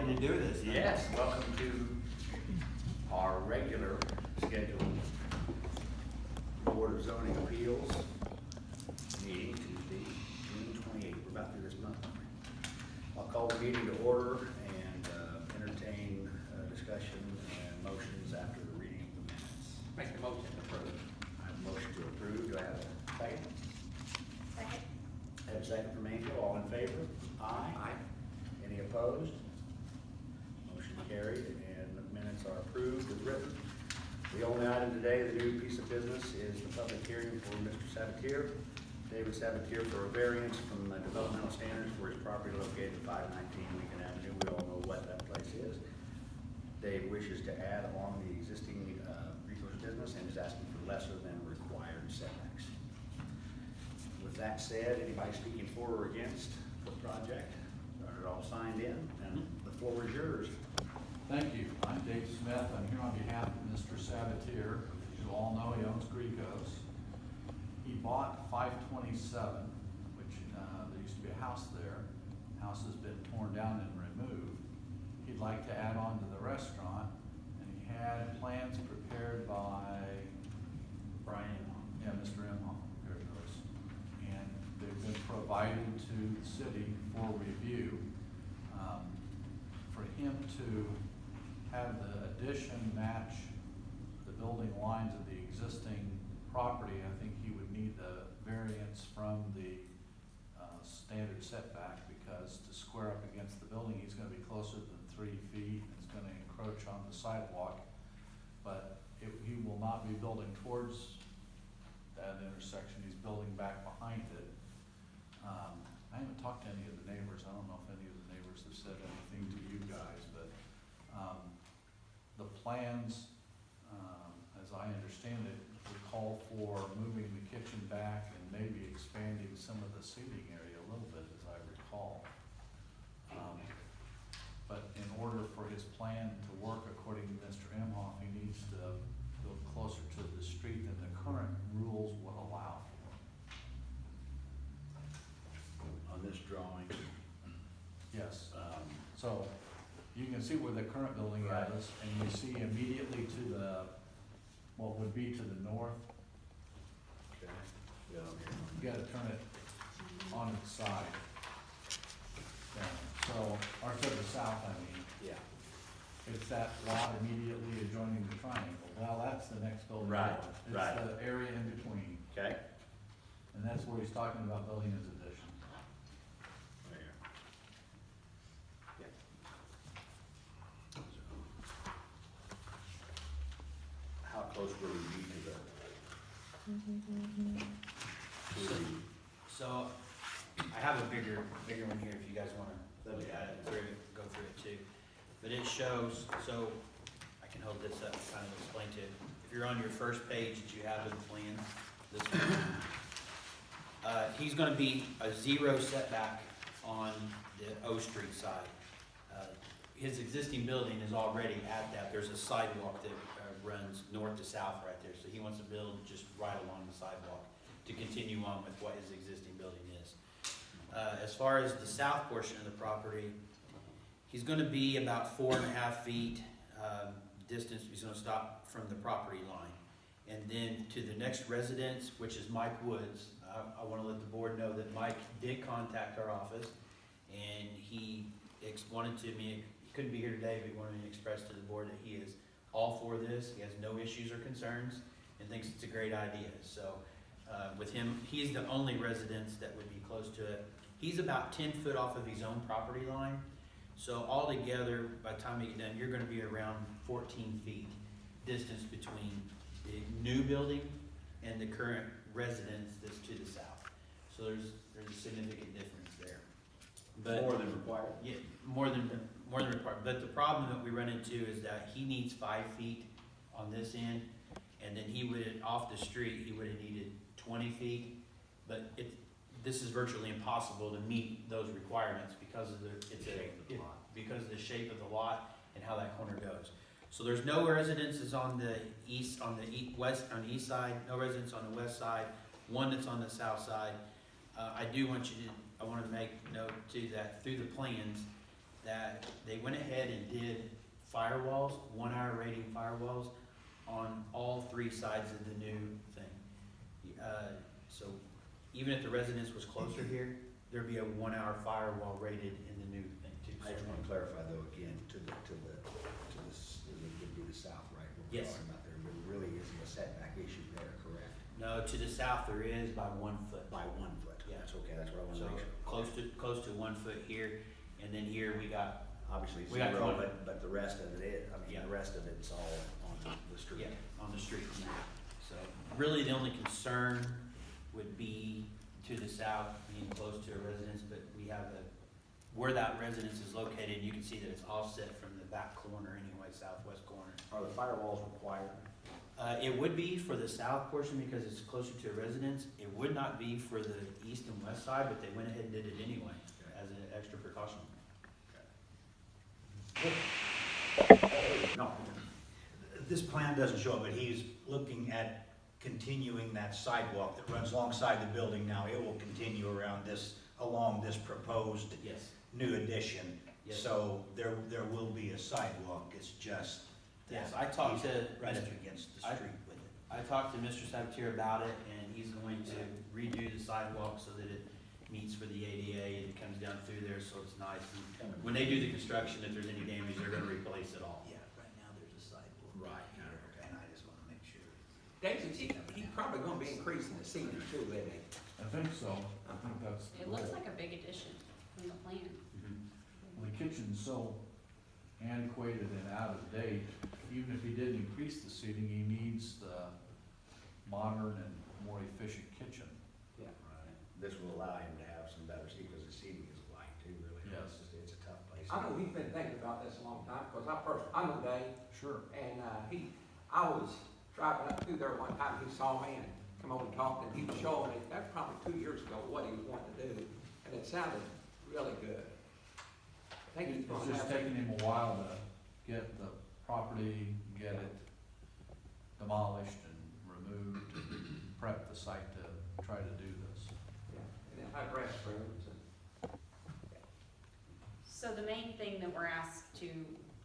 to do this. Then. Yes, welcome to our regular scheduled Board of Zoning Appeals meeting Tuesday, June 28th. We're about through this month. I'll call the meeting to order and entertain discussion and motions after the reading of the minutes. Make the motion to approve. I have a motion to approve. Do I have a second? Second. I have a second from Angel. All in favor? Aye. Any opposed? Motion carried, and the minutes are approved as written. The only item today, the new piece of business, is the public hearing for Mr. Sabatier, David Sabatier, for a variance from the developmental standards for his property located at 519 Lincoln Avenue. We all know what that place is. Dave wishes to add on the existing resource business and is asking for lesser than required setbacks. With that said, anybody speaking for or against the project? Are all signed in, and the floor is yours. Thank you. I'm Dave Smith. I'm here on behalf of Mr. Sabatier. As you all know, he owns Gricos. He bought 527, which there used to be a house there. The house has been torn down and removed. He'd like to add on to the restaurant, and he had plans prepared by Brian. Yeah, Mr. Imhoff, very close. And they've been provided to the city for review. For him to have the addition match the building lines of the existing property, I think he would need the variance from the standard setback, because to square up against the building, he's gonna be closer than 3 feet. It's gonna encroach on the sidewalk, but he will not be building towards that intersection. He's building back behind it. I haven't talked to any of the neighbors. I don't know if any of the neighbors have said anything to you guys, but the plans, as I understand it, would call for moving the kitchen back and maybe expanding some of the seating area a little bit, as I recall. But in order for his plan to work according to Mr. Imhoff, he needs to go closer to the street than the current rules would allow for. On this drawing, Yes. So you can see where the current building Right. is, and you see immediately to the, what would be to the north, okay, yeah, I'm here. you gotta turn it on its side. Down. So, or to the south, I mean, Yeah, it's that lot immediately adjoining the triangle. Well, that's the next building. Right, over. right. It's the area in between, okay. and that's where he's talking about building his addition. There. Yeah. How close will we be to the? So, I have a bigger one here if you guys wanna look at it, go through it too. But it shows, so I can hold this up and kind of explain to it. If you're on your first page that you have in the plan, this one. He's gonna be a 0 setback on the O Street side. His existing building is already at that. There's a sidewalk that runs north to south right there. So he wants to build just right along the sidewalk to continue on with what his existing building is. As far as the south portion of the property, he's gonna be about 4.5 feet distance. He's gonna stop from the property line. And then to the next residence, which is Mike Woods, I wanna let the board know that Mike did contact our office, and he wanted to he couldn't be here today, but he wanted me to express to the board that he is all for this. He has no issues or concerns and thinks it's a great idea. So with him, he's the only residence that would be close to it. He's about 10 foot off of his own property line. So altogether, by the time you get done, you're gonna be around 14 feet distance between the new building and the current residence that's to the south. So there's a significant difference there. But More than required? yeah, more than required. But the problem that we run into is that he needs 5 feet on this end, and then he would, off the street, he would have needed 20 feet. But this is virtually impossible to meet those requirements because of because of the shape of the lot and how that corner goes. So there's no residences on the east side, no residents on the west side, one that's on the south side. I want to make note too that through the plans, that they went ahead and did firewalls, 1 hour rating firewalls on all 3 sides of the new thing. So even if the residence was closer here, there'd be a 1 hour firewall rated in the new thing too. I just want to clarify though, again, to the, would be the south, right? What we're Yes. talking about there, there really isn't a setback issue there, correct? No, to the south there is by 1 foot. By 1 foot. Yeah. That's okay, that's what I want So to make sure. close to 1 foot here, and then here we got, Obviously we got 0, 20. but the rest of it is, I mean, Yeah. the rest of it's all on the street. yeah, on the street. So really the only concern would be to the south, being close to a residence, but we have where that residence is located, you can see that it's offset from the back corner anyway, southwest corner. Are the firewalls required? It would be for the south portion because it's closer to a residence. It would not be for the east and west side, but they went ahead and did it anyway as an extra precaution. No. This plan doesn't show it, but he's looking at continuing that sidewalk that runs alongside the building now. It will continue around this, along this proposed Yes. new addition. Yes. So there will be a sidewalk, it's just that Yes, I talked he's to right up Mr. against the I- street with it. I talked to Mr. Sabatier about it, and he's going to redo the sidewalk so that it meets for the ADA and comes down through there, so it's nice. And when they do the construction, if there's any damage, they're gonna replace it all. Yeah, right now there's a sidewalk. Right, Here, okay. and I just wanna make sure. David, he's probably gonna be increasing the seating too, isn't he? I think so, I think that's the It looks goal. like a big addition from the plan. Well, the kitchen's so antiquated and out of date, even if he did increase the seating, he needs the modern and more efficient kitchen. Yeah, right. This will allow him to have some better seating, because the seating is light too, really. Yes. It's a tough place. I know he's been thinking about this a long time, because I know Dave, Sure. and, I was driving up through there one time, he saw me and come over and talked, and he was showing me, that's probably 2 years ago, what he was wanting to do, and it sounded really good. I think he's It's gonna just have. taking him a while to get the property, get it demolished and removed, and prep the site to try to do this. Yeah, and then have restrooms and. So the main thing that we're asked to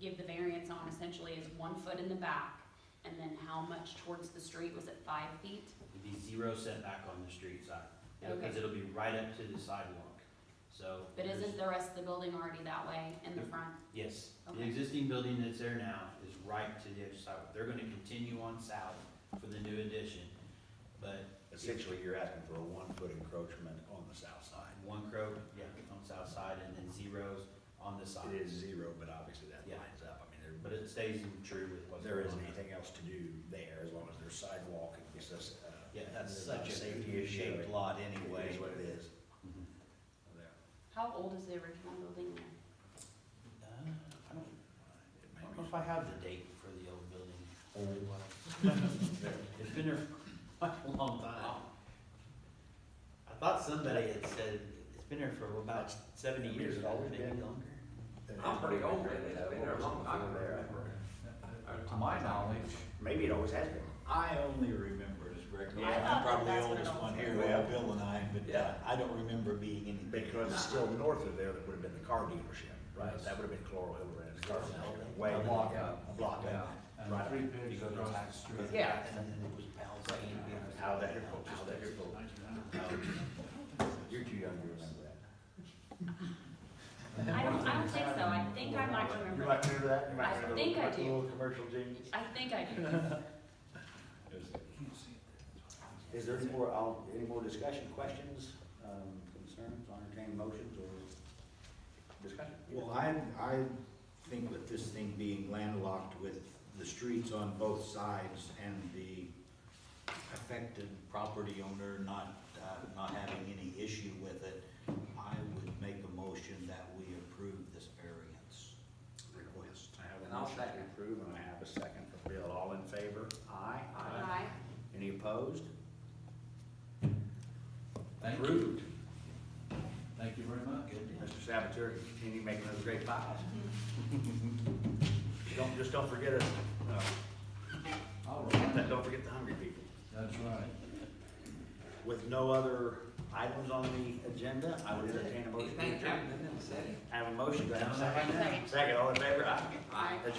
give the variance on essentially is 1 foot in the back, and then how much towards the street, was it 5 feet? It'd be 0 setback on the street side, Okay. because it'll be right up to the sidewalk, so. But there's- isn't the rest of the building already that way in the front? Yes, the Okay. existing building that's there now is right to the edge of the sidewalk. They're gonna continue on south for the new addition, but Essentially, you're asking for a 1 foot encroachment on the south side. 1 crow, yeah, on the south side, and then 0s on the side. It is 0, but obviously that Yeah. lines up. I mean, But it stays true with what. there isn't anything else to do there, as long as there's sidewalk, and it's just, Yeah, That's there's such not a safety issue. shaped lot It anyway. is what it is. Mhm. There. How old is the original building there? I don't It may know be- if I have the date for the old building. There. It's been there for quite a long time. I thought somebody had said it's been there for about 70 years, Has it always maybe been? longer. I'm pretty old, and it's been there a long time. To my knowledge, Maybe it always has been. I only remember it as brick. I I'm thought probably the that's what it oldest always one here, was. well, Bill and I, but Yeah. I don't remember being anything. Because it's still north of there, that would have been the car dealership, right? Yes. That would have been Coral Hill Ranch. Way a block out. A block Yeah, out. and Right. 3 pigs across the street. Yeah. And then it was Pal's Lane. How that, how that, you're too young to remember that. I don't think so, I think I might remember. You might remember that? You might I remember think I the do. little commercial genius? I think I do. Is there any more discussion, questions, concerns, entertaining motions, or discussion? Well, I think with this thing being landlocked with the streets on both sides and the affected property owner not having any issue with it, I would make a motion that we approve this variance request. I have And a I'll motion to second. approve, and I have a second for Bill. All in favor? Aye. Aye. Any opposed? Thank you. Approved. Thank you very much. Mr. Sabatier, continue making those great pies. Don't forget us, All right, don't forget the hungry people. that's right. With no other items on the agenda, I would entertain a motion to Anything adjourn. happening in the city? I have a motion, do I have a second? Second. Second, all in favor, aye.